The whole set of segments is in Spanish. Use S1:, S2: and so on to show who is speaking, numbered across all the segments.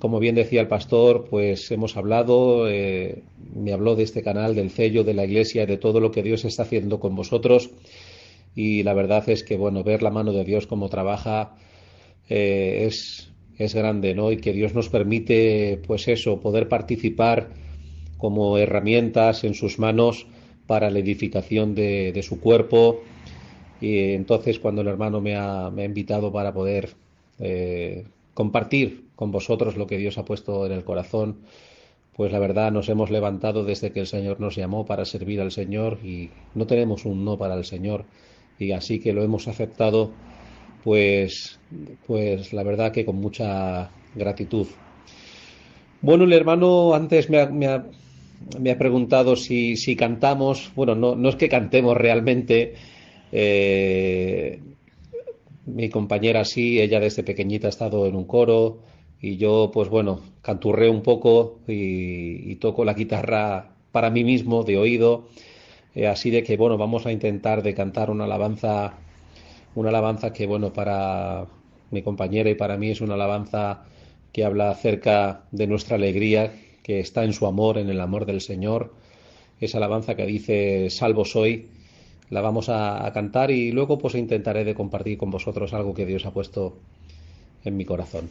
S1: como bien decía el pastor, pues hemos hablado, me habló de este canal, del sello, de la iglesia, de todo lo que Dios está haciendo con vosotros. Y la verdad es que, bueno, ver la mano de Dios cómo trabaja es grande, ¿no? Y que Dios nos permite, pues eso, poder participar como herramientas en sus manos para la edificación de su cuerpo. Y entonces cuando el hermano me ha invitado para poder compartir con vosotros lo que Dios ha puesto en el corazón, pues la verdad nos hemos levantado desde que el Señor nos llamó para servir al Señor y no tenemos un no para el Señor y así que lo hemos aceptado pues, pues la verdad que con mucha gratitud. Bueno, el hermano antes me ha preguntado si cantamos. Bueno, no, no es que cantemos realmente. Eh, Mi compañera sí, ella desde pequeñita ha estado en un coro y yo pues bueno, canturré un poco y toco la guitarra para mí mismo de oído. Así de que bueno, vamos a intentar de cantar una alabanza que bueno, para mi compañera y para mí es una alabanza que habla acerca de nuestra alegría, que está en su amor, en el amor del Señor. Esa alabanza que dice Salvo soy, la vamos a cantar y luego pues intentaré de compartir con vosotros algo que Dios ha puesto en mi corazón.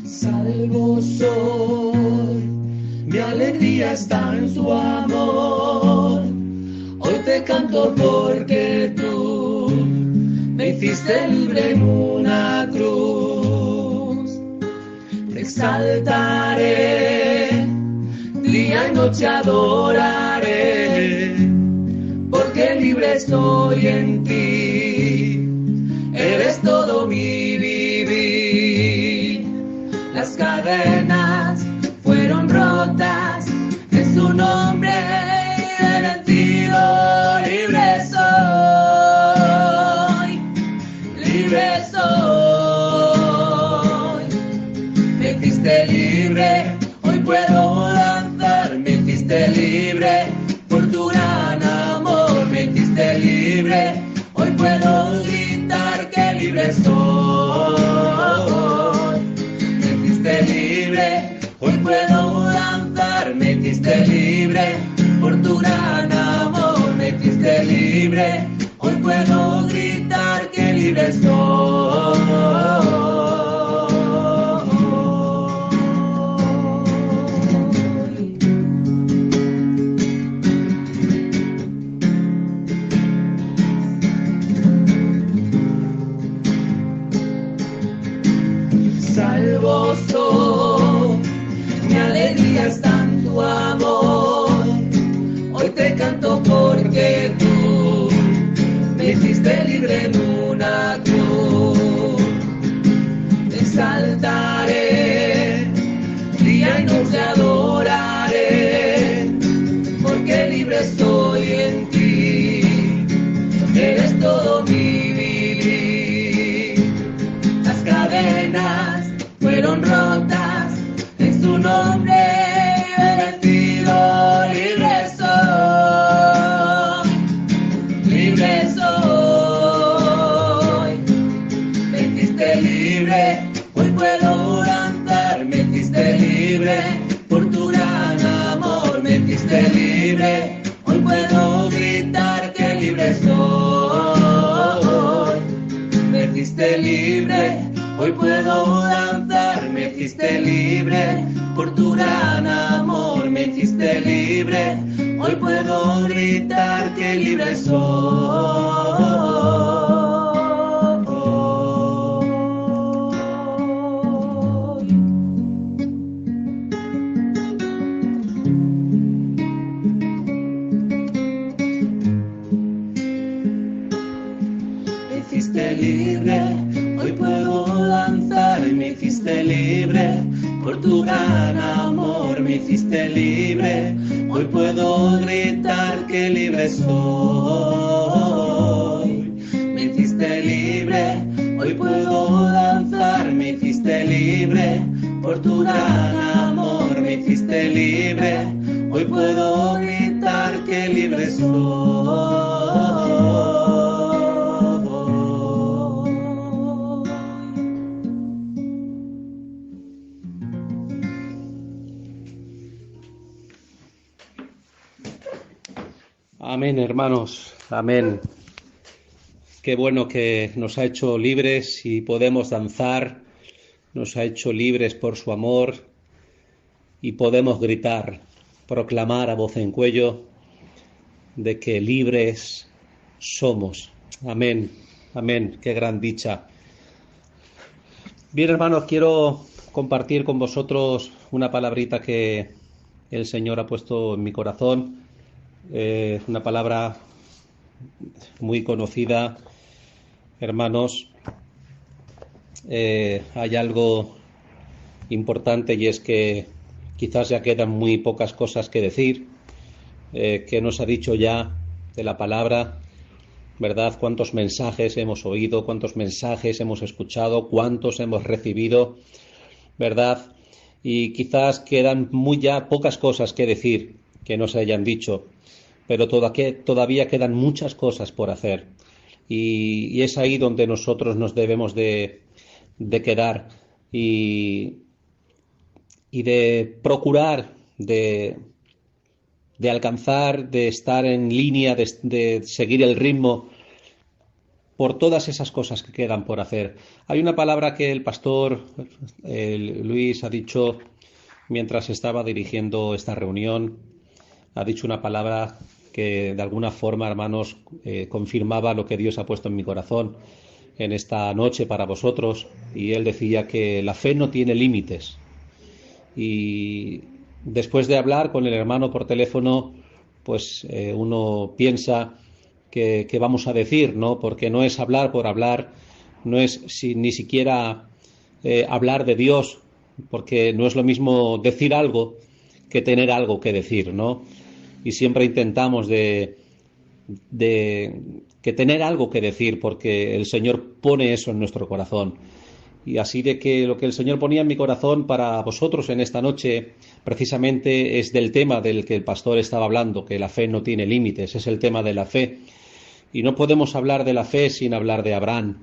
S2: Salvo soy, mi alegría está en su amor. Hoy te canto porque tú me hiciste libre en una cruz. Te exaltaré, día y noche adoraré, porque libre estoy en ti. Eres todo mi vivir. Las cadenas fueron rotas, en su nombre he vencido. Libre soy, libre soy. Me hiciste libre, hoy puedo danzar. Me hiciste libre por tu gran amor. Me hiciste libre, hoy puedo gritar que libre soy. Libre, hoy puedo danzar. Me hiciste libre por tu gran amor. Me hiciste libre, hoy puedo gritar que libre soy. Salvo soy, mi alegría está en tu amor. Hoy te canto porque tú me hiciste libre en una cruz. Te exaltaré, día y noche adoraré, porque libre estoy en ti. Eres todo mi vivir. Las cadenas fueron rotas, en su nombre he vencido. Libre soy, libre soy. Me hiciste libre, hoy puedo danzar. Me hiciste libre por tu gran amor. Me hiciste libre, hoy puedo gritar que libre soy. Me hiciste libre, hoy puedo danzar. Me hiciste libre por tu gran amor. Me hiciste libre, hoy puedo gritar que libre soy. Me hiciste libre, hoy puedo danzar. Me hiciste libre por tu gran amor. Me hiciste libre, hoy puedo gritar que libre soy. Me hiciste libre, Hoy puedo danzar, me hiciste libre, por tu gran amor me hiciste libre. Hoy puedo gritar que libre soy.
S1: Amén, hermanos, amén. Qué bueno que nos ha hecho libres y podemos danzar, nos ha hecho libres por su amor y podemos gritar, proclamar a voz en cuello de que libres somos. Amén, amén, qué gran dicha. Bien, hermanos, quiero compartir con vosotros una palabrita que el Señor ha puesto en mi corazón, una palabra muy conocida. Hermanos, hay algo importante y es que quizás ya quedan muy pocas cosas que decir, que nos ha dicho ya de la palabra, ¿verdad? Cuántos mensajes hemos oído, cuántos mensajes hemos escuchado, cuántos hemos recibido, ¿verdad? Y quizás quedan muy ya pocas cosas que decir que no se hayan dicho, pero todavía quedan muchas cosas por hacer. Y es ahí donde nosotros nos debemos de quedar y de procurar de alcanzar, de estar en línea, de seguir el ritmo por todas esas cosas que quedan por hacer. Hay una palabra que el pastor Luis ha dicho mientras estaba dirigiendo esta reunión. Ha dicho una palabra que de alguna forma, hermanos, confirmaba lo que Dios ha puesto en mi corazón en esta noche para vosotros, y él decía que la fe no tiene límites. Y después de hablar con el hermano por teléfono, pues uno piensa que vamos a decir, ¿no? Porque no es hablar por hablar, no es ni siquiera hablar de Dios, porque no es lo mismo decir algo que tener algo que decir, ¿no? Y siempre intentamos de que tener algo que decir, porque el Señor pone eso en nuestro corazón. Y así de que lo que el Señor ponía en mi corazón para vosotros en esta noche precisamente es del tema del que el pastor estaba hablando, que la fe no tiene límites, es el tema de la fe. Y no podemos hablar de la fe sin hablar de Abraham,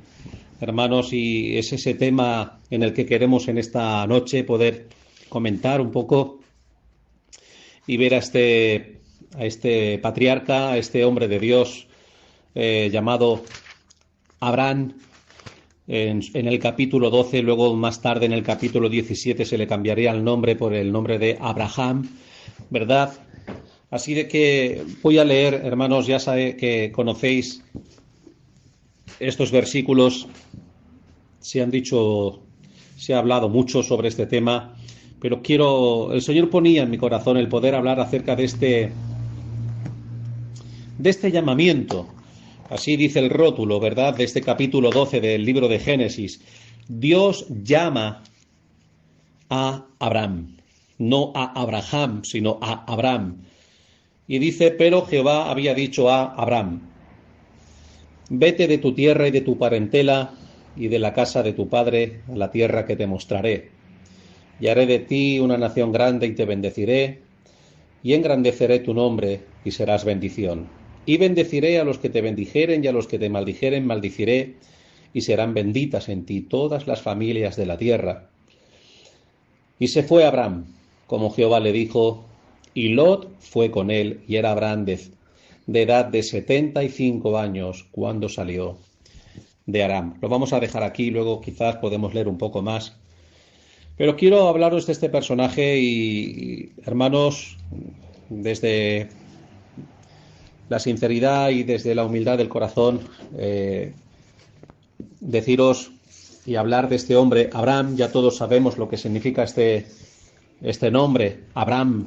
S1: hermanos, y es ese tema en el que queremos en esta noche poder comentar un poco y ver a este patriarca, a este hombre de Dios llamado Abraham. En el capítulo 12, luego más tarde en el capítulo 17 se le cambiaría el nombre por el nombre de Abraham, ¿verdad? Así de que voy a leer, hermanos, ya sabe que conocéis estos versículos, se ha hablado mucho sobre este tema, pero el Señor ponía en mi corazón el poder hablar acerca de este llamamiento. Así dice el rótulo, ¿verdad?, de este capítulo 12 del libro de Génesis. Dios llama a Abraham, no a Abraham, sino a Abraham. Y dice, pero Jehová había dicho a Abraham, vete de tu tierra y de tu parentela y de la casa de tu padre a la tierra que te mostraré. Y haré de ti una nación grande y te bendeciré, y engrandeceré tu nombre y serás bendición. Y bendeciré a los que te bendijeren y a los que te maldijeren maldiciré, y serán benditas en ti todas las familias de la tierra. Y se fue Abraham, como Jehová le dijo, y Lot fue con él, y era Abraham de edad de 75 años cuando salió de Aram. Lo vamos a dejar aquí, luego quizás podemos leer un poco más. Pero quiero hablaros de este personaje y hermanos, desde la sinceridad y desde la humildad del corazón, deciros y hablar de este hombre, Abraham. Ya todos sabemos lo que significa este nombre, Abraham,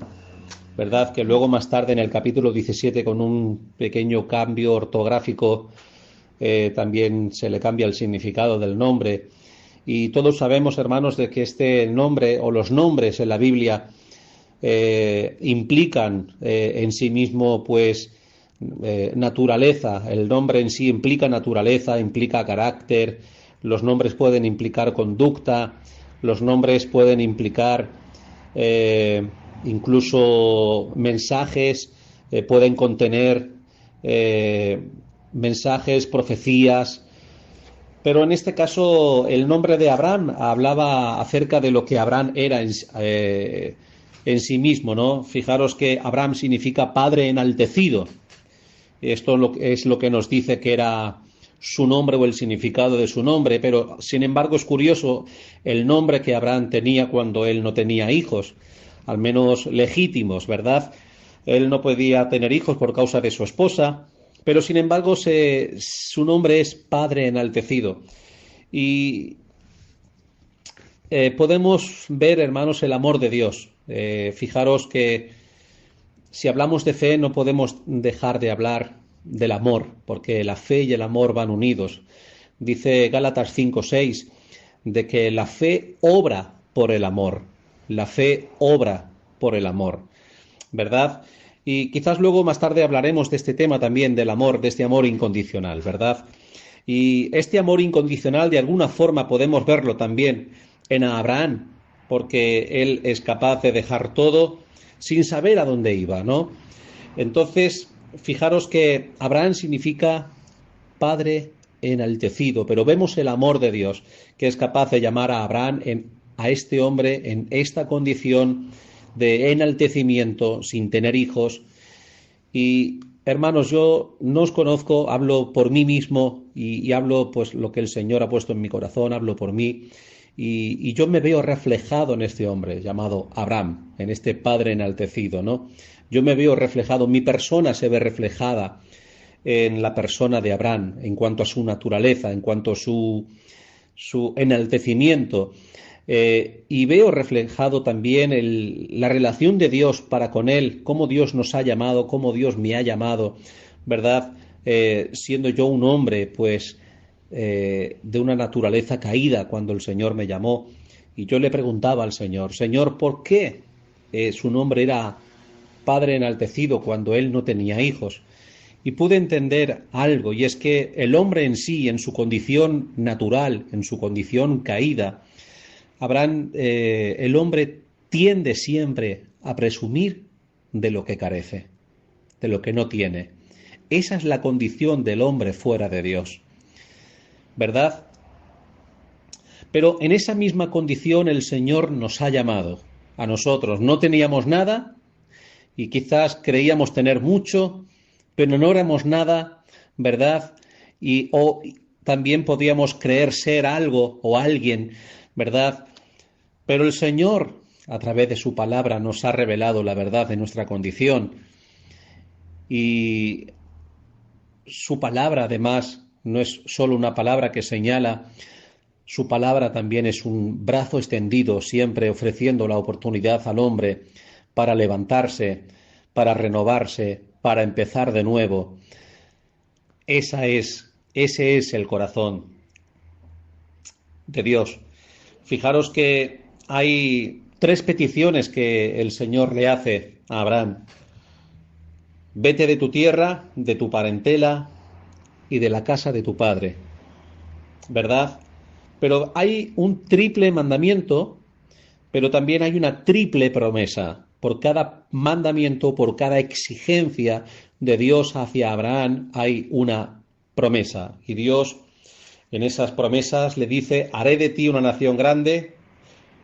S1: ¿verdad? Que luego más tarde en el capítulo 17, con un pequeño cambio ortográfico, también se le cambia el significado del nombre. Y todos sabemos, hermanos, de que este nombre o los nombres en la Biblia implican en sí mismo, pues, naturaleza. El nombre en sí implica naturaleza, implica carácter, los nombres pueden implicar conducta, los nombres pueden implicar incluso mensajes, pueden contener mensajes, profecías, pero en este caso el nombre de Abraham hablaba acerca de lo que Abraham era en sí mismo, ¿no? Fijaros que Abraham significa padre enaltecido. Esto es lo que nos dice que era su nombre o el significado de su nombre, pero sin embargo es curioso el nombre que Abraham tenía cuando él no tenía hijos, al menos legítimos, ¿verdad? Él no podía tener hijos por causa de su esposa, pero sin embargo su nombre es Padre enaltecido. Y podemos ver, hermanos, el amor de Dios. Fijaros que si hablamos de fe no podemos dejar de hablar del amor, porque la fe y el amor van unidos. Dice Gálatas 5:6 de que la fe obra por el amor. La fe obra por el amor, ¿verdad? Y quizás luego más tarde hablaremos de este tema también, del amor, de este amor incondicional, ¿verdad? Y este amor incondicional de alguna forma podemos verlo también en Abraham, porque él es capaz de dejar todo sin saber a dónde iba, ¿no? Entonces, fijaros que Abraham significa padre enaltecido, pero vemos el amor de Dios, que es capaz de llamar a Abraham, a este hombre, en esta condición de enaltecimiento, sin tener hijos. Y hermanos, yo no os conozco, hablo por mí mismo y hablo pues lo que el Señor ha puesto en mi corazón, hablo por mí. Y yo me veo reflejado en este hombre llamado Abraham, en este padre enaltecido, ¿no? Yo me veo reflejado, mi persona se ve reflejada en la persona de Abraham, en cuanto a su naturaleza, en cuanto a su enaltecimiento. Y veo reflejado también la relación de Dios para con él, cómo Dios nos ha llamado, cómo Dios me ha llamado, ¿verdad? Siendo yo un hombre, pues, de una naturaleza caída cuando el Señor me llamó. Y yo le preguntaba al Señor, Señor, ¿por qué su nombre era Padre enaltecido cuando él no tenía hijos? Y pude entender algo, y es que el hombre en sí, en su condición natural, en su condición caída, el hombre tiende siempre a presumir de lo que carece, de lo que no tiene. Esa es la condición del hombre fuera de Dios, ¿verdad? Pero en esa misma condición el Señor nos ha llamado a nosotros. No teníamos nada y quizás creíamos tener mucho, pero no éramos nada, ¿verdad? O también podíamos creer ser algo o alguien, ¿verdad? Pero el Señor, a través de su palabra, nos ha revelado la verdad de nuestra condición. Y su palabra, además, no es solo una palabra que señala, su palabra también es un brazo extendido, siempre ofreciendo la oportunidad al hombre para levantarse, para renovarse, para empezar de nuevo. Ese es el corazón de Dios. Fijaros que hay 3 peticiones que el Señor le hace a Abraham. Vete de tu tierra, de tu parentela y de la casa de tu padre. ¿Verdad? Pero hay un triple mandamiento, pero también hay una triple promesa. Por cada mandamiento, por cada exigencia de Dios hacia Abraham, hay una promesa. Y Dios, en esas promesas, le dice, haré de ti una nación grande,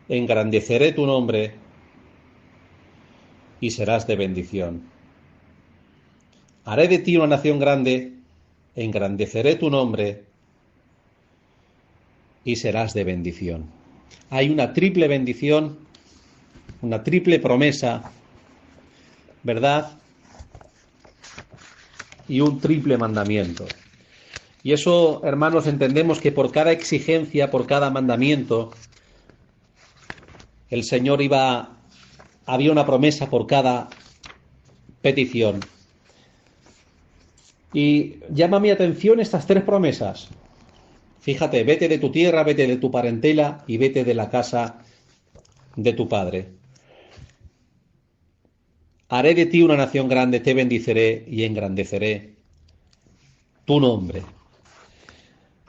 S1: engrandeceré tu nombre y serás de bendición. Haré de ti una nación grande, engrandeceré tu nombre y serás de bendición. Hay una triple bendición, una triple promesa, ¿verdad? Y un triple mandamiento. Y eso, hermanos, entendemos que por cada exigencia, por cada mandamiento, el Señor había una promesa por cada petición. Y llama mi atención estas 3 promesas. Fíjate, vete de tu tierra, vete de tu parentela y vete de la casa de tu padre. Haré de ti una nación grande, te bendiceré y engrandeceré tu nombre.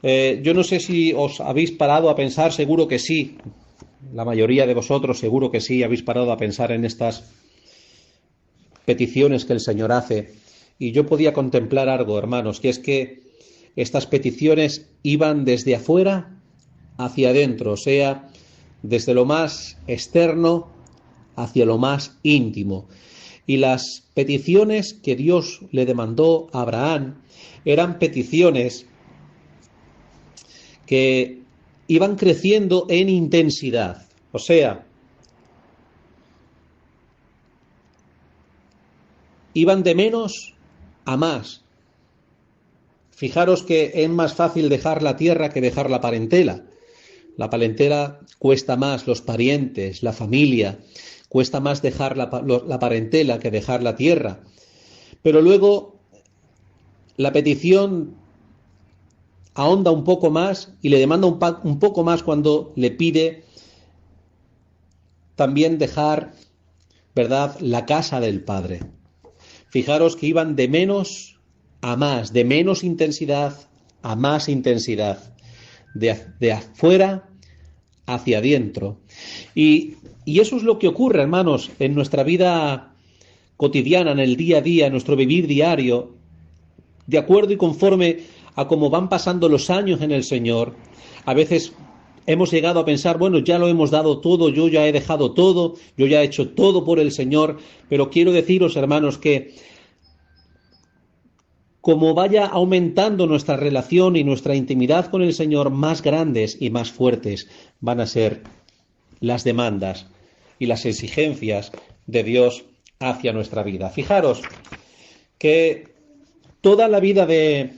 S1: Yo no sé si os habéis parado a pensar, seguro que sí, la mayoría de vosotros seguro que sí, habéis parado a pensar en estas peticiones que el Señor hace. Y yo podía contemplar algo, hermanos, que es que estas peticiones iban desde afuera hacia adentro, o sea, desde lo más externo hacia lo más íntimo. Y las peticiones que Dios le demandó a Abraham eran peticiones que iban creciendo en intensidad. O sea, iban de menos a más. Fijaros que es más fácil dejar la tierra que dejar la parentela. La parentela cuesta más, los parientes, la familia, cuesta más dejar la parentela que dejar la tierra. Pero luego la petición ahonda un poco más y le demanda un poco más cuando le pide también dejar, ¿verdad?, la casa del Padre. Fijaros que iban de menos a más, de menos intensidad a más intensidad, de afuera hacia adentro. Y eso es lo que ocurre, hermanos, en nuestra vida cotidiana, en el día a día, en nuestro vivir diario, de acuerdo y conforme a cómo van pasando los años en el Señor. A veces hemos llegado a pensar, bueno, ya lo hemos dado todo, yo ya he dejado todo, yo ya he hecho todo por el Señor, pero quiero deciros, hermanos, que como vaya aumentando nuestra relación y nuestra intimidad con el Señor, más grandes y más fuertes van a ser las demandas y las exigencias de Dios hacia nuestra vida. Fijaros que toda la vida de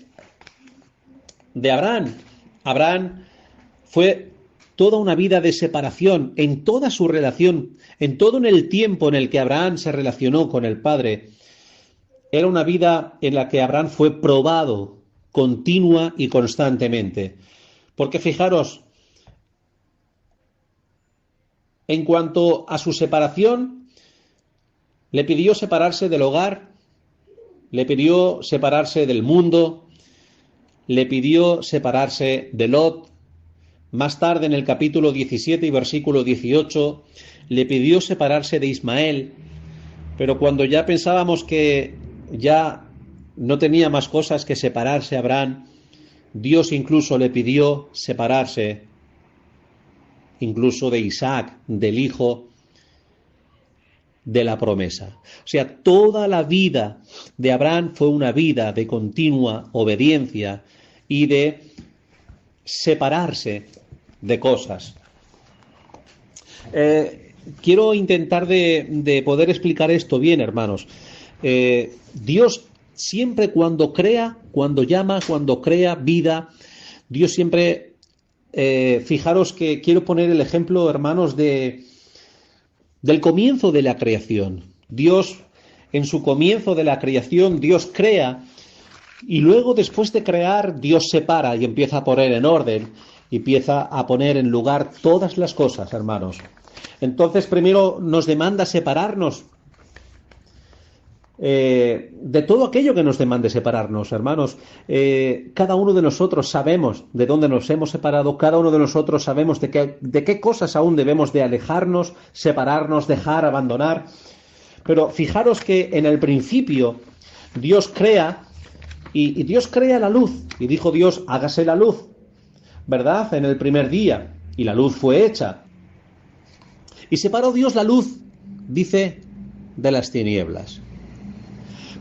S1: Abraham fue toda una vida de separación en toda su relación, en todo en el tiempo en el que Abraham se relacionó con el Padre. Era una vida en la que Abraham fue probado continua y constantemente. Porque fijaros, en cuanto a su separación, le pidió separarse del hogar, le pidió separarse del mundo, le pidió separarse de Lot. Más tarde, en el capítulo 17 y versículo 18, le pidió separarse de Ismael. Pero cuando ya pensábamos que ya no tenía más cosas que separarse Abraham, Dios incluso le pidió separarse incluso de Isaac, del hijo de la promesa. O sea, toda la vida de Abraham fue una vida de continua obediencia y de separarse de cosas. Quiero intentar de poder explicar esto bien, hermanos. Dios siempre cuando crea, cuando llama, cuando crea vida, Dios siempre, fijaros que quiero poner el ejemplo, hermanos, del comienzo de la creación. Dios, en su comienzo de la creación, Dios crea y luego después de crear, Dios separa y empieza a poner en orden y empieza a poner en lugar todas las cosas, hermanos. Entonces, primero nos demanda separarnos de todo aquello que nos demande separarnos, hermanos. Cada uno de nosotros sabemos de dónde nos hemos separado, cada uno de nosotros sabemos de qué cosas aún debemos de alejarnos, separarnos, dejar, abandonar. Pero fijaros que en el principio Dios crea y Dios crea la luz y dijo Dios, hágase la luz, ¿verdad? En el primer día, y la luz fue hecha. Y separó Dios la luz, dice, de las tinieblas.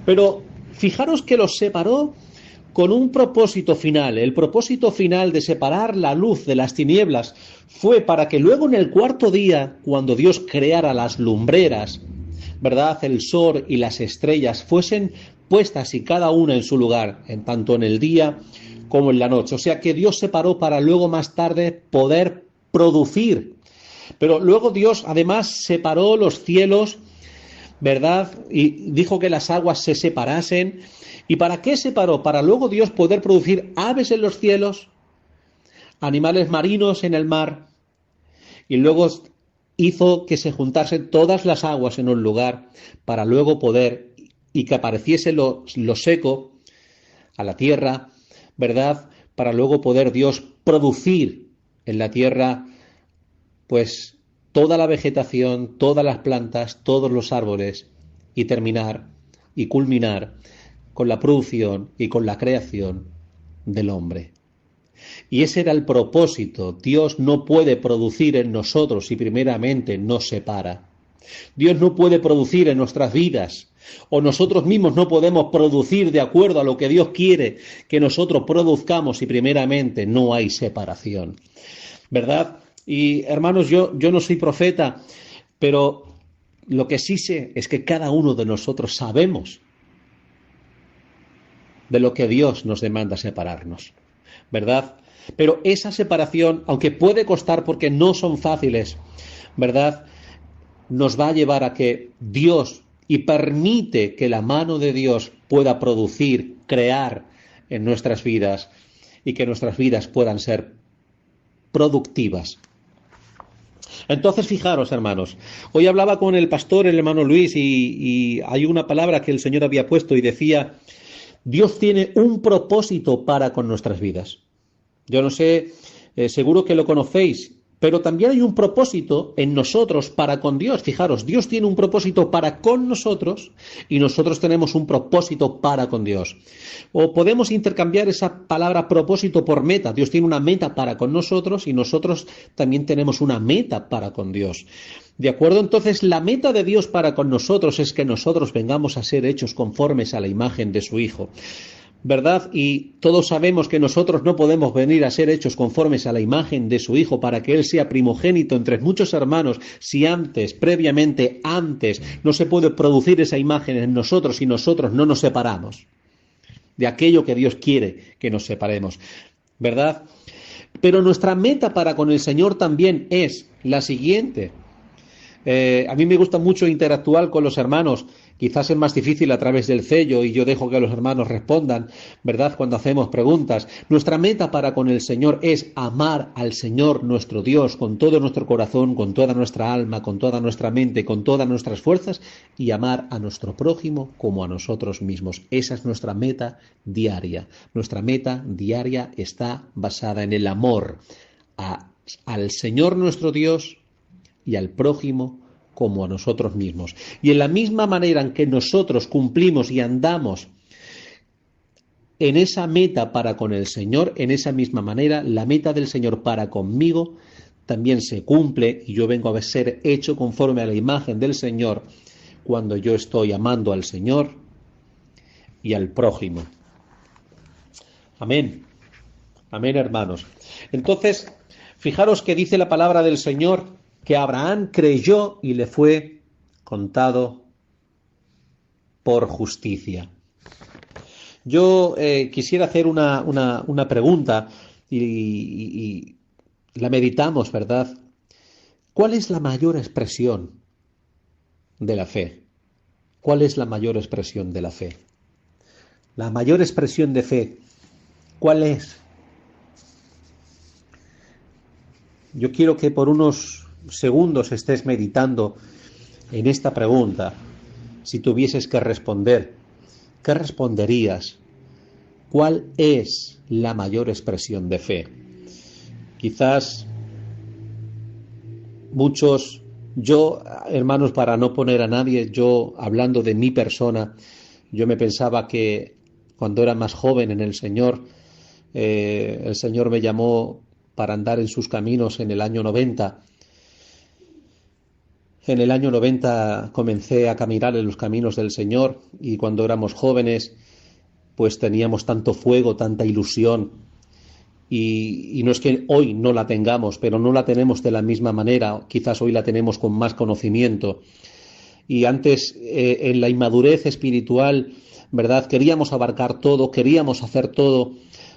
S1: Pero fijaros que los separó con un propósito final. El propósito final de separar la luz de las tinieblas fue para que luego en el cuarto día, cuando Dios creara las lumbreras, ¿verdad?, el sol y las estrellas, fuesen puestas y cada una en su lugar, tanto en el día como en la noche. O sea que Dios separó para luego más tarde poder producir. Pero luego Dios además separó los cielos, ¿verdad? Y dijo que las aguas se separasen. ¿Y para qué separó? Para luego Dios poder producir aves en los cielos, animales marinos en el mar, y luego hizo que se juntasen todas las aguas en un lugar para luego y que apareciese lo seco a la tierra, ¿verdad?, para luego poder Dios producir en la tierra, pues, toda la vegetación, todas las plantas, todos los árboles, y terminar y culminar con la producción y con la creación del hombre. Y ese era el propósito. Dios no puede producir en nosotros si primeramente nos separa. Dios no puede producir en nuestras vidas, o nosotros mismos no podemos producir de acuerdo a lo que Dios quiere que nosotros produzcamos si primeramente no hay separación. ¿Verdad? Y hermanos, yo no soy profeta, pero lo que sí sé es que cada uno de nosotros sabemos de lo que Dios nos demanda separarnos, ¿verdad? Pero esa separación, aunque puede costar porque no son fáciles, ¿verdad?, nos va a llevar a que Dios, y permite que la mano de Dios pueda producir, crear en nuestras vidas, y que nuestras vidas puedan ser productivas. Entonces, fijaros, hermanos, hoy hablaba con el pastor, el hermano Luis, y hay una palabra que el Señor había puesto y decía: Dios tiene un propósito para con nuestras vidas. Yo no sé, seguro que lo conocéis, pero también hay un propósito en nosotros para con Dios. Fijaros, Dios tiene un propósito para con nosotros y nosotros tenemos un propósito para con Dios. O podemos intercambiar esa palabra propósito por meta. Dios tiene una meta para con nosotros y nosotros también tenemos una meta para con Dios. ¿De acuerdo? Entonces, la meta de Dios para con nosotros es que nosotros vengamos a ser hechos conformes a la imagen de su Hijo, ¿verdad? Y todos sabemos que nosotros no podemos venir a ser hechos conformes a la imagen de su Hijo para que Él sea primogénito entre muchos hermanos si previamente antes, no se puede producir esa imagen en nosotros y nosotros no nos separamos de aquello que Dios quiere que nos separemos, ¿verdad? Pero nuestra meta para con el Señor también es la siguiente. A mí me gusta mucho interactuar con los hermanos. Quizás es más difícil a través del cello y yo dejo que los hermanos respondan, ¿verdad?, cuando hacemos preguntas. Nuestra meta para con el Señor es amar al Señor nuestro Dios con todo nuestro corazón, con toda nuestra alma, con toda nuestra mente, con todas nuestras fuerzas, y amar a nuestro prójimo como a nosotros mismos. Esa es nuestra meta diaria. Nuestra meta diaria está basada en el amor al Señor nuestro Dios y al prójimo como a nosotros mismos. Y en la misma manera en que nosotros cumplimos y andamos en esa meta para con el Señor, en esa misma manera la meta del Señor para conmigo también se cumple y yo vengo a ser hecho conforme a la imagen del Señor cuando yo estoy amando al Señor y al prójimo. Amén. Amén, hermanos. Entonces, fijaros que dice la palabra del Señor que Abraham creyó y le fue contado por justicia. Yo quisiera hacer una pregunta y la meditamos, ¿verdad? ¿Cuál es la mayor expresión de la fe? ¿Cuál es la mayor expresión de la fe? La mayor expresión de fe, ¿cuál es? Yo quiero que por unos segundos estés meditando en esta pregunta. Si tuvieses que responder, ¿qué responderías? ¿Cuál es la mayor expresión de fe? Quizás muchos, yo, hermanos, para no poner a nadie, yo hablando de mi persona, yo me pensaba que cuando era más joven en el Señor me llamó para andar en sus caminos en el año 90. En el año 90 comencé a caminar en los caminos del Señor y cuando éramos jóvenes pues teníamos tanto fuego, tanta ilusión y no es que hoy no la tengamos, pero no la tenemos de la misma manera, quizás hoy la tenemos con más conocimiento y antes en la inmadurez espiritual, ¿verdad?, queríamos abarcar todo, queríamos hacer todo,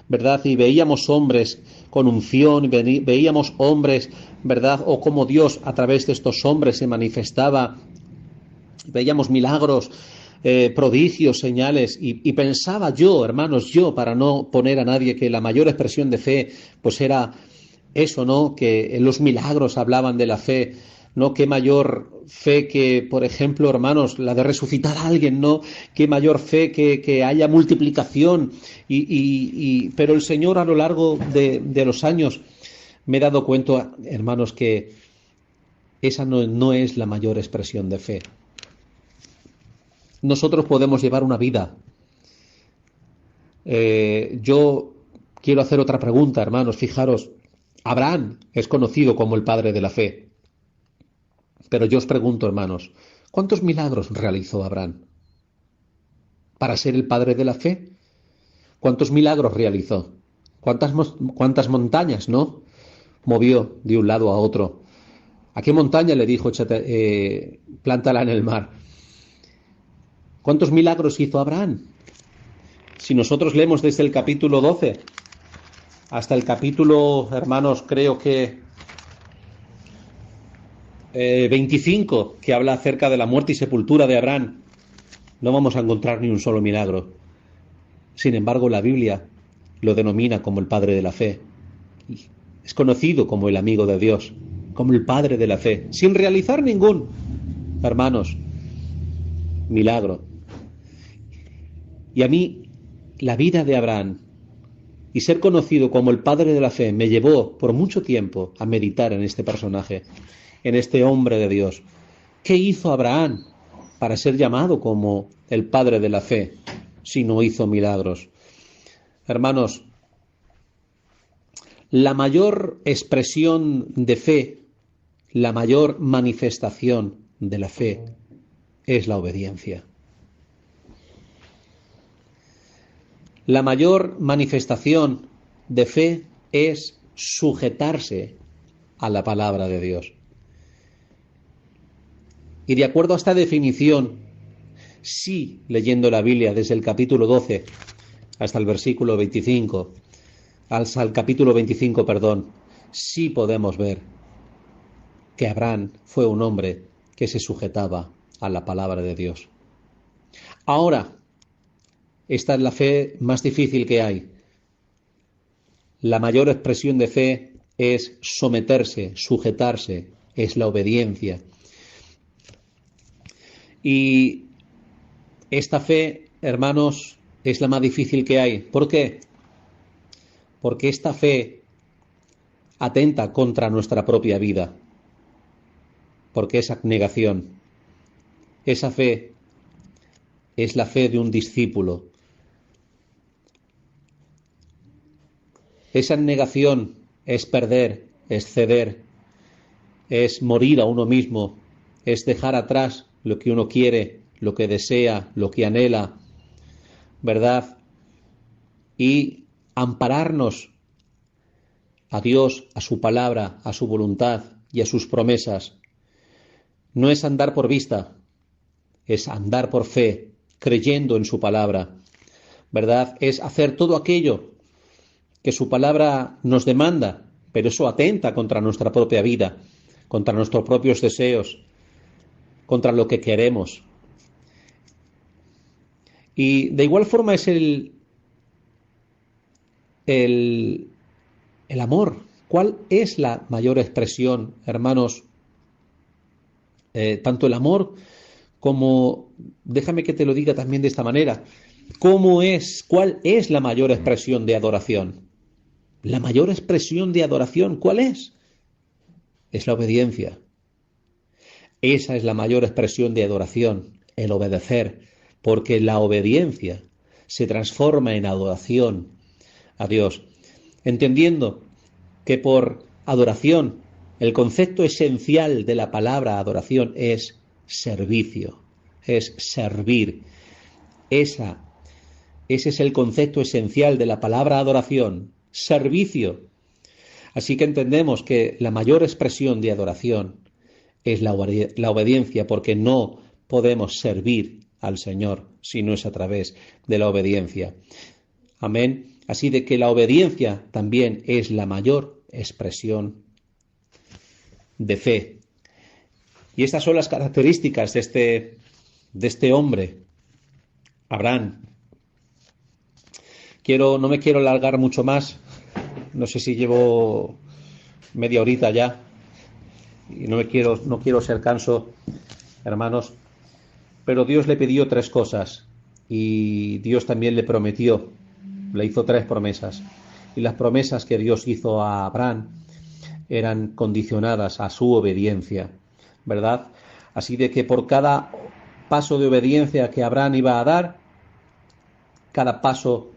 S1: ¿verdad?, y veíamos hombres con unción, veíamos hombres, ¿verdad?, o cómo Dios a través de estos hombres se manifestaba, veíamos milagros, prodigios, señales, y pensaba yo, hermanos, para no poner a nadie, que la mayor expresión de fe, pues era eso, ¿no?, que los milagros hablaban de la fe, ¿no? Qué mayor fe que, por ejemplo, hermanos, la de resucitar a alguien, ¿no? Qué mayor fe que haya multiplicación. Pero el Señor, a lo largo de los años, me he dado cuenta, hermanos, que esa no es la mayor expresión de fe. Nosotros podemos llevar una vida. Yo quiero hacer otra pregunta, hermanos. Fijaros, Abraham es conocido como el padre de la fe. Pero yo os pregunto, hermanos, ¿cuántos milagros realizó Abraham para ser el padre de la fe? ¿Cuántos milagros realizó? ¿Cuántas montañas, no? Movió de un lado a otro. ¿A qué montaña le dijo, plántala en el mar? ¿Cuántos milagros hizo Abraham? Si nosotros leemos desde el capítulo 12 hasta el capítulo, hermanos, creo que 25, que habla acerca de la muerte y sepultura de Abraham, no vamos a encontrar ni un solo milagro. Sin embargo, la Biblia lo denomina como el padre de la fe. Es conocido como el amigo de Dios, como el padre de la fe, sin realizar ningún, hermanos, milagro. Y a mí, la vida de Abraham y ser conocido como el padre de la fe me llevó por mucho tiempo a meditar en este personaje, en este hombre de Dios. ¿Qué hizo Abraham para ser llamado como el padre de la fe si no hizo milagros? Hermanos, la mayor expresión de fe, la mayor manifestación de la fe es la obediencia. La mayor manifestación de fe es sujetarse a la palabra de Dios. Y de acuerdo a esta definición, sí, leyendo la Biblia desde el capítulo 12 hasta el versículo 25, hasta el capítulo 25, sí podemos ver que Abraham fue un hombre que se sujetaba a la palabra de Dios. Ahora, esta es la fe más difícil que hay. La mayor expresión de fe es someterse, sujetarse, es la obediencia. Y esta fe, hermanos, es la más difícil que hay. ¿Por qué? Porque esta fe atenta contra nuestra propia vida. Porque es abnegación. Esa fe es la fe de un discípulo. Esa abnegación es perder, es ceder, es morir a uno mismo, es dejar atrás lo que uno quiere, lo que desea, lo que anhela, ¿verdad? Y ampararnos a Dios, a su palabra, a su voluntad y a sus promesas. No es andar por vista, es andar por fe, creyendo en su palabra, ¿verdad? Es hacer todo aquello que su palabra nos demanda, pero eso atenta contra nuestra propia vida, contra nuestros propios deseos, contra lo que queremos. Y de igual forma es el amor. ¿Cuál es la mayor expresión, hermanos? Tanto el amor como, déjame que te lo diga también de esta manera, ¿cuál es la mayor expresión de adoración? La mayor expresión de adoración, ¿cuál es? Es la obediencia. Esa es la mayor expresión de adoración, el obedecer, porque la obediencia se transforma en adoración a Dios, entendiendo que por adoración el concepto esencial de la palabra adoración es servicio, es servir. Ese es el concepto esencial de la palabra adoración, servicio. Así que entendemos que la mayor expresión de adoración es la obediencia, porque no podemos servir al Señor si no es a través de la obediencia. Amén. Así de que la obediencia también es la mayor expresión de fe. Y estas son las características de este hombre, Abraham. No me quiero alargar mucho más. No sé si llevo media horita ya. y no quiero ser canso, hermanos, pero Dios le pidió 3 cosas y Dios también le prometió, le hizo 3 promesas. Y las promesas que Dios hizo a Abraham eran condicionadas a su obediencia, ¿verdad? Así de que por cada paso de obediencia que Abraham iba a dar, cada paso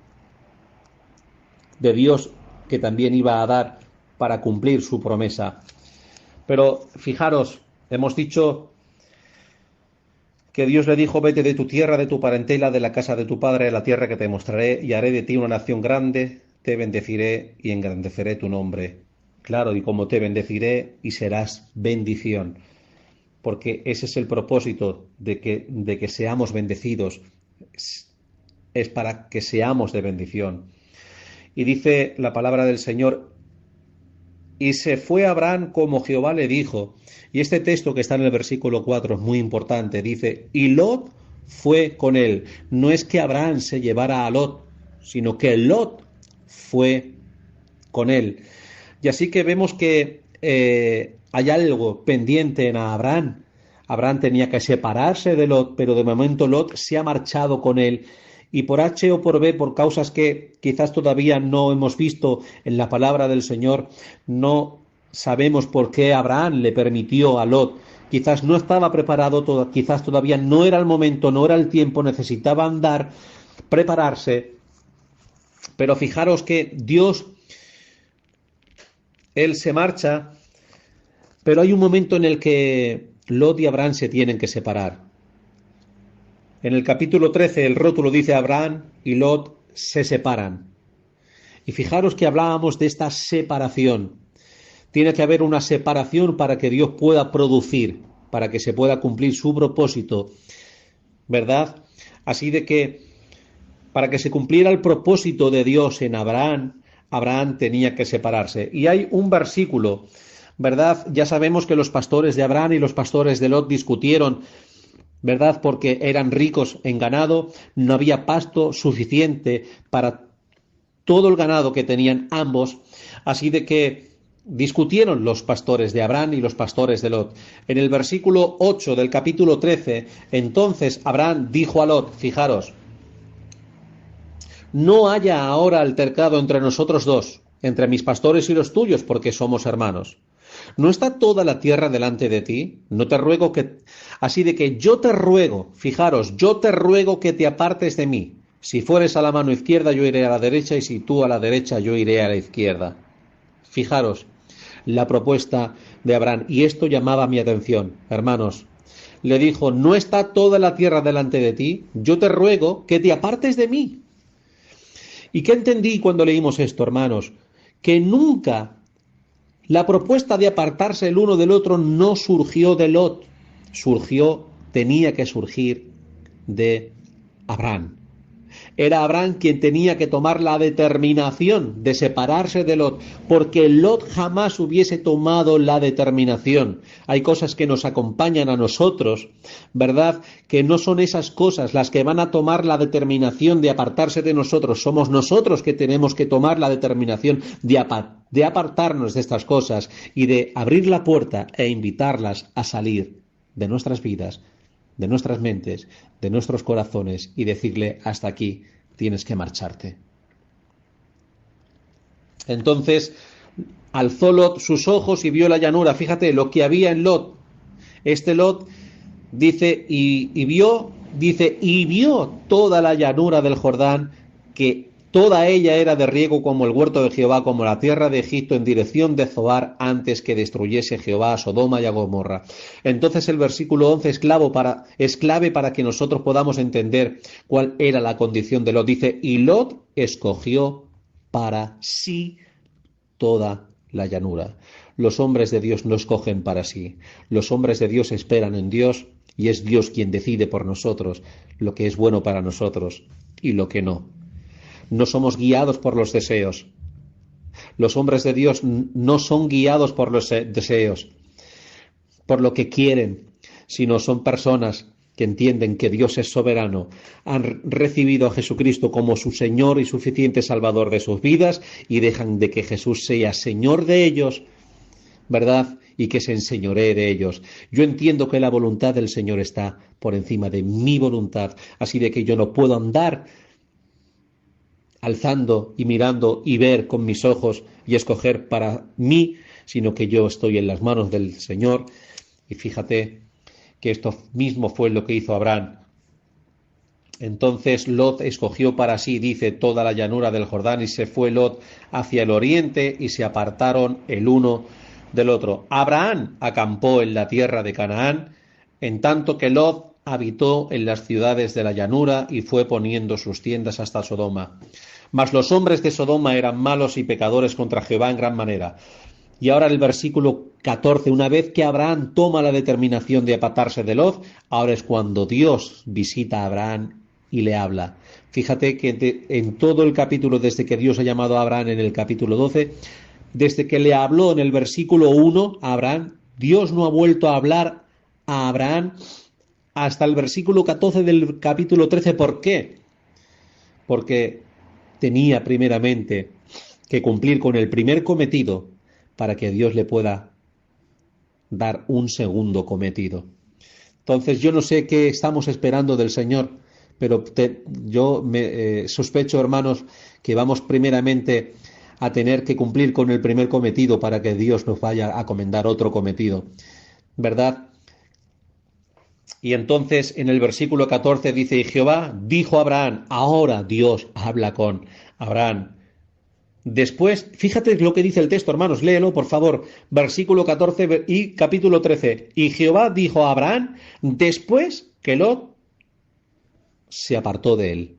S1: de Dios que también iba a dar para cumplir su promesa. Pero fijaros, hemos dicho que Dios le dijo: vete de tu tierra, de tu parentela, de la casa de tu padre, a la tierra que te mostraré, y haré de ti una nación grande, te bendeciré y engrandeceré tu nombre. Claro, y como te bendeciré y serás bendición, porque ese es el propósito de que seamos bendecidos, es para que seamos de bendición. Y dice la palabra del Señor: y se fue Abraham como Jehová le dijo. Y este texto que está en el versículo 4 es muy importante. Dice: y Lot fue con él. No es que Abraham se llevara a Lot, sino que Lot fue con él. Y así que vemos que hay algo pendiente en Abraham. Abraham tenía que separarse de Lot, pero de momento Lot se ha marchado con él. Y por H o por B, por causas que quizás todavía no hemos visto en la palabra del Señor, no sabemos por qué Abraham le permitió a Lot. Quizás no estaba preparado, quizás todavía no era el momento, no era el tiempo, necesitaba andar, prepararse. Pero fijaros que Dios, Él se marcha, pero hay un momento en el que Lot y Abraham se tienen que separar. En el capítulo 13 el rótulo dice: Abraham y Lot se separan. Y fijaros que hablábamos de esta separación. Tiene que haber una separación para que Dios pueda producir, para que se pueda cumplir su propósito, ¿verdad? Así de que para que se cumpliera el propósito de Dios en Abraham, Abraham tenía que separarse. Y hay un versículo, ¿verdad? Ya sabemos que los pastores de Abraham y los pastores de Lot discutieron, ¿verdad? Porque eran ricos en ganado, no había pasto suficiente para todo el ganado que tenían ambos, así de que discutieron los pastores de Abraham y los pastores de Lot. En el versículo 8 del capítulo 13, entonces Abraham dijo a Lot, fijaros: no haya ahora altercado entre nosotros dos, entre mis pastores y los tuyos, porque somos hermanos. ¿No está toda la tierra delante de ti? No te ruego que... Así de que yo te ruego, fijaros, yo te ruego que te apartes de mí. Si fueres a la mano izquierda, yo iré a la derecha, y si tú a la derecha, yo iré a la izquierda. Fijaros la propuesta de Abraham, y esto llamaba mi atención, hermanos. Le dijo: ¿no está toda la tierra delante de ti? Yo te ruego que te apartes de mí. ¿Y qué entendí cuando leímos esto, hermanos? Que nunca la propuesta de apartarse el uno del otro no surgió de Lot, tenía que surgir de Abraham. Era Abraham quien tenía que tomar la determinación de separarse de Lot, porque Lot jamás hubiese tomado la determinación. Hay cosas que nos acompañan a nosotros, ¿verdad? Que no son esas cosas las que van a tomar la determinación de apartarse de nosotros. Somos nosotros que tenemos que tomar la determinación de apartarnos de estas cosas y de abrir la puerta e invitarlas a salir de nuestras vidas, de nuestras mentes, de nuestros corazones, y decirle: hasta aquí, tienes que marcharte. Entonces alzó Lot sus ojos y vio la llanura. Fíjate lo que había en Lot. Este Lot dice y vio toda la llanura del Jordán, que toda ella era de riego como el huerto de Jehová, como la tierra de Egipto, en dirección de Zoar, antes que destruyese Jehová a Sodoma y a Gomorra. Entonces el versículo 11 es clave para que nosotros podamos entender cuál era la condición de Lot. Dice: y Lot escogió para sí toda la llanura. Los hombres de Dios no escogen para sí. Los hombres de Dios esperan en Dios, y es Dios quien decide por nosotros lo que es bueno para nosotros y lo que no. No somos guiados por los deseos. Los hombres de Dios no son guiados por los deseos, por lo que quieren, sino son personas que entienden que Dios es soberano, han recibido a Jesucristo como su Señor y suficiente Salvador de sus vidas, y dejan de que Jesús sea Señor de ellos, ¿verdad? y que se enseñoree de ellos. Yo entiendo que la voluntad del Señor está por encima de mi voluntad, así de que yo no puedo andar alzando y mirando y ver con mis ojos y escoger para mí, sino que yo estoy en las manos del Señor. Y fíjate que esto mismo fue lo que hizo Abraham. Entonces Lot escogió para sí, dice, toda la llanura del Jordán, y se fue Lot hacia el oriente, y se apartaron el uno del otro. Abraham acampó en la tierra de Canaán, en tanto que Lot habitó en las ciudades de la llanura y fue poniendo sus tiendas hasta Sodoma. Mas los hombres de Sodoma eran malos y pecadores contra Jehová en gran manera. Y ahora el versículo 14, una vez que Abraham toma la determinación de apartarse de Lot, ahora es cuando Dios visita a Abraham y le habla. Fíjate que en todo el capítulo, desde que Dios ha llamado a Abraham en el capítulo 12, desde que le habló en el versículo 1 a Abraham, Dios no ha vuelto a hablar a Abraham hasta el versículo 14 del capítulo 13. ¿Por qué? Porque tenía primeramente que cumplir con el primer cometido para que Dios le pueda dar un segundo cometido. Entonces yo no sé qué estamos esperando del Señor, pero yo sospecho, hermanos, que vamos primeramente a tener que cumplir con el primer cometido para que Dios nos vaya a comendar otro cometido, ¿verdad? Y entonces en el versículo 14 dice, y Jehová dijo a Abraham, ahora Dios habla con Abraham. Después, fíjate lo que dice el texto, hermanos, léelo, por favor, versículo 14 y capítulo 13. Y Jehová dijo a Abraham, después que Lot se apartó de él.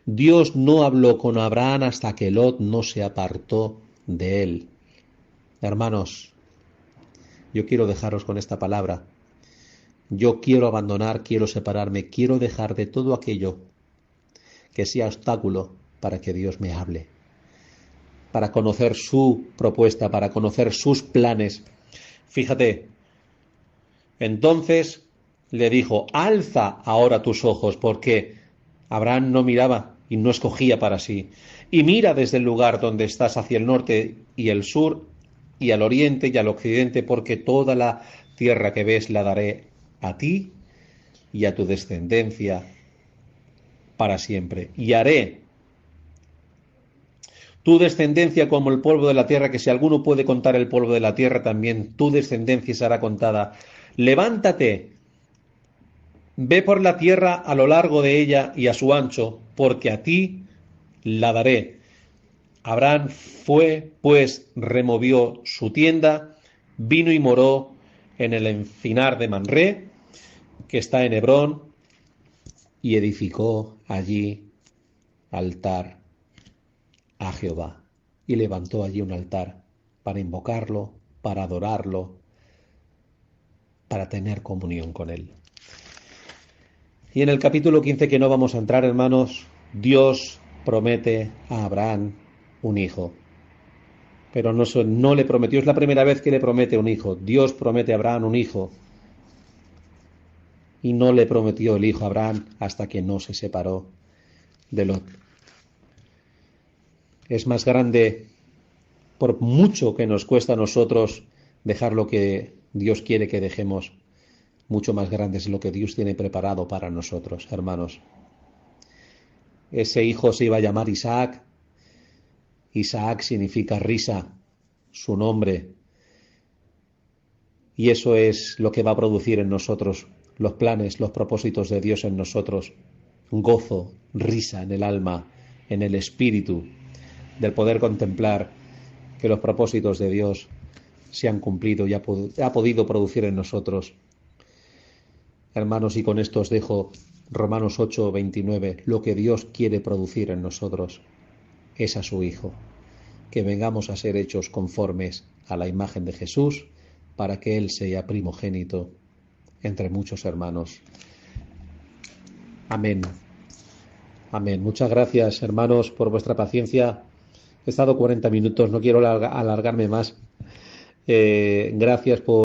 S1: Dios no habló con Abraham hasta que Lot no se apartó de él. Hermanos, yo quiero dejaros con esta palabra. Yo quiero abandonar, quiero separarme, quiero dejar de todo aquello que sea obstáculo para que Dios me hable, para conocer su propuesta, para conocer sus planes. Fíjate, entonces le dijo, alza ahora tus ojos, porque Abraham no miraba y no escogía para sí, y mira desde el lugar donde estás hacia el norte y el sur, y al oriente y al occidente, porque toda la tierra que ves la daré a ti y a tu descendencia para siempre, y haré tu descendencia como el polvo de la tierra, que si alguno puede contar el polvo de la tierra, también tu descendencia será contada. Levántate, ve por la tierra a lo largo de ella y a su ancho, porque a ti la daré. Abraham fue, pues, removió su tienda, vino y moró en el encinar de Manré, que está en Hebrón, y edificó allí altar a Jehová, y levantó allí un altar para invocarlo, para adorarlo, para tener comunión con él. Y en el capítulo 15, que no vamos a entrar, hermanos, Dios promete a Abraham un hijo, pero no le prometió, es la primera vez que le promete un hijo. Dios promete a Abraham un hijo, y no le prometió el hijo a Abraham hasta que no se separó de Lot. Es más grande, por mucho que nos cuesta a nosotros dejar lo que Dios quiere que dejemos, mucho más grande es lo que Dios tiene preparado para nosotros, hermanos. Ese hijo se iba a llamar Isaac. Isaac significa risa, su nombre. Y eso es lo que va a producir en nosotros los planes, los propósitos de Dios en nosotros. Gozo, risa en el alma, en el espíritu, del poder contemplar que los propósitos de Dios se han cumplido y ha podido producir en nosotros. Hermanos, y con esto os dejo Romanos 8:29. Lo que Dios quiere producir en nosotros es a su Hijo, que vengamos a ser hechos conformes a la imagen de Jesús, para que Él sea primogénito entre muchos hermanos. Amén. Amén. Muchas gracias, hermanos, por vuestra paciencia. He estado 40 minutos, no quiero alargarme más. Gracias por